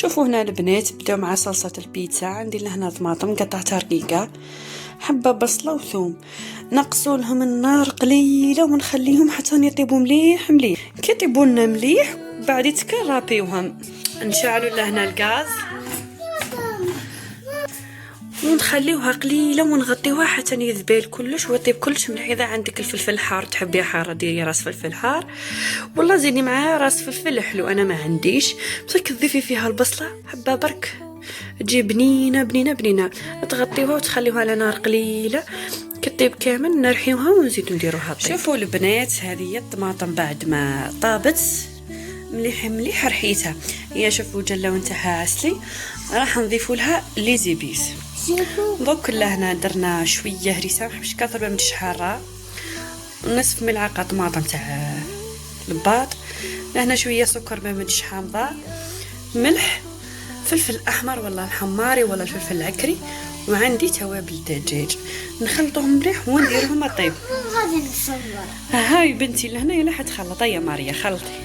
شوفوا هنا البنات بداو مع صلصه البيتزا. عندي لهنا طماطم قطعتها رقيقه، حبه بصله وثوم. نقصوا لهم النار قليله ونخليهم حتى يطيبوا مليح مليح. كي يطيبوا لنا مليح بعد نرابيوهم. نشعلوا لهنا الغاز ونخليوها قليله ونغطيوها حتى يذبل كلش ويطيب كلش مليح. اذا عندك الفلفل حار تحبي حاره ديري راس فلفل حار، والله زيدي معاه راس فلفل حلو. انا ما عنديش، بصح تضيفي فيها البصله حبه برك تجي بنينه بنينه بنينه. تغطيوها وتخليوها على نار قليله كطيب كامل، نرحيوها ونزيدو نديروها طيب. شوفوا البنات هذه هي الطماطم بعد ما طابت مليح مليح رحيتها. هي شوفوا جلاو نتاعها عسلي. راح نضيفوا لها لي زيبيس. دوك لهنا درنا شويه هريسه، ماحبش كثر ما مش حاره، نصف ملعقه طماطم تاع الباط، لهنا شويه سكر ما مدش حامضه، ملح، فلفل احمر ولا الحماري ولا الفلفل العكري، وعندي توابل دجاج. نخلطهم مليح ونديرهم طيب. غادي نصور. هاي بنتي لهنا يلا حتخلطي يا ماريا خلطي.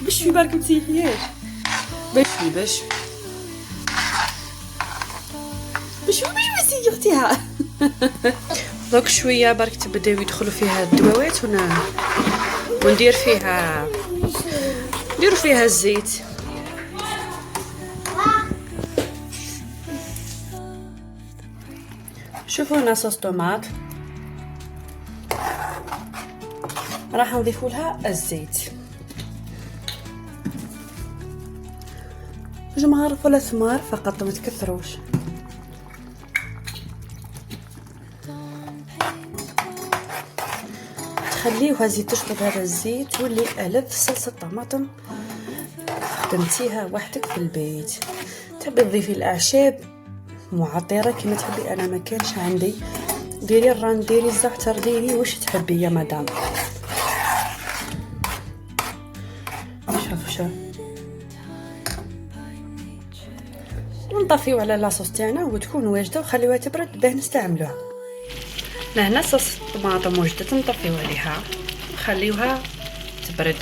باش في برك متيحياش باش مسيحتيها. دوك شويه برك تبداو يدخلوا فيها الدواوات وندير فيها نديروا فيها الزيت. شوفوا هنا صوص طماط، راح نضيفوا لها الزيت، جمهر ولا ثمار فقط ما تكثروش. تخليوها زيت تشرب هذا الزيت تولي ألذ صلصة طماطم خدمتيها وحدك في البيت. تحبي تضيفي الاعشاب معطره كما تحبي، انا ما كانش عندي. ديري الران، ديري الزعتر، ديري واش تحبي يا مدام. شوف ونطفيو على لاصوص تاعنا وتكون واجده وخليوها تبرد باه نستعملوها. لهنا صوص الطماطم وجدت، نطفيو عليها نخليوها تبرد.